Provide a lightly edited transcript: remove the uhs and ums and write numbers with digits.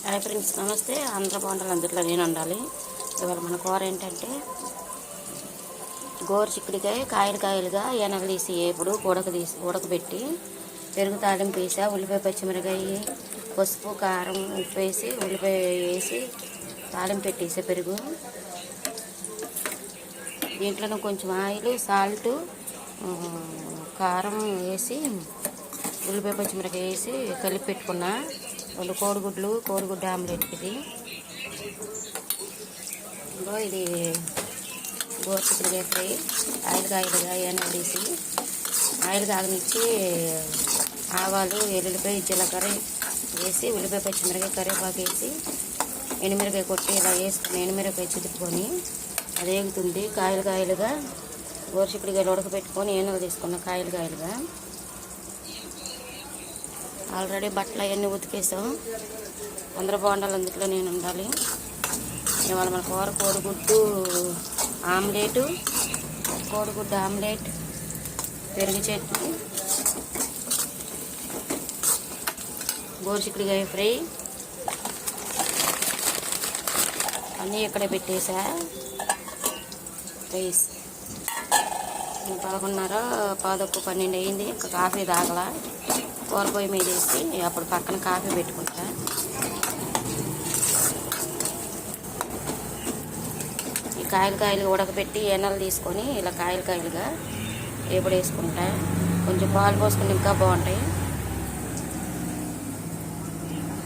Hi friends, నమస్తే. అందరూ బాగుండాలి, అందులో నేను ఉండాలి. ఇవాళ మన కూర ఏంటంటే గోరు చిక్కుడికాయ కాయలుగా ఎనగలు తీసి ఎప్పుడు ఉడకబెట్టి పెరుగు తాలింపు వేసా, ఉల్లిపాయ పచ్చిమిరకాయ పసుపు కారం ఉప్పు వేసి ఉల్లిపాయ వేసి తాలింపు పెట్టేసా. పెరుగు దీంట్లో కొంచెం ఆయిల్ సాల్ట్ కారం వేసి ఉల్లిపాయ పచ్చిమిరకాయ వేసి కలిపి పెట్టుకున్నా. 2 కోడిగుడ్డు ఆమ్లెట్. ఇది గోరు చిక్కుడుకాయ ఫ్రై కాయలుగా ఎన్నెలు తీసి ఆయిల్ కాగనిచ్చి ఆవాలు ఎల్లుల్లిపాయ జీలకర్ర వేసి ఉల్లిపాయ పచ్చిమిరకాయ కరివేపాకు వేసి ఎండుమిరకాయ కొట్టి ఇలా వేసుకుని ఎండుమిరకాయ చితుపుకొని అది వేగుతుంది. కాయలుగా గోరు చిక్కుడుకాయలు ఉడకబెట్టుకొని ఎన్నెలు తీసుకున్న కాయలుగా ఆల్రెడీ బట్టలు అవన్నీ ఉతికేసాం. అందరూ బాగుండాలి, అందులో నేను ఉండాలి. ఇవాళ మన కూర కోడిగుడ్డు ఆమ్లెట్ పెరుగు చట్నీ గోరు చిక్కుడుకాయ ఫ్రై అన్నీ ఇక్కడే పెట్టేసా. రైస్ 11:30 12 అయింది. ఇంకా కాఫీ తాగలా. కూర పొయ్యి మీద వేసి అప్పుడు పక్కన కాఫీ పెట్టుకుంటా. ఈ కాయలుగా ఉడకబెట్టి ఎన్నెలు తీసుకొని ఇలా కాయలుగా ఎప్పుడు వేసుకుంటా. కొంచెం పాలు పోసుకుంటే ఇంకా బాగుంటాయి.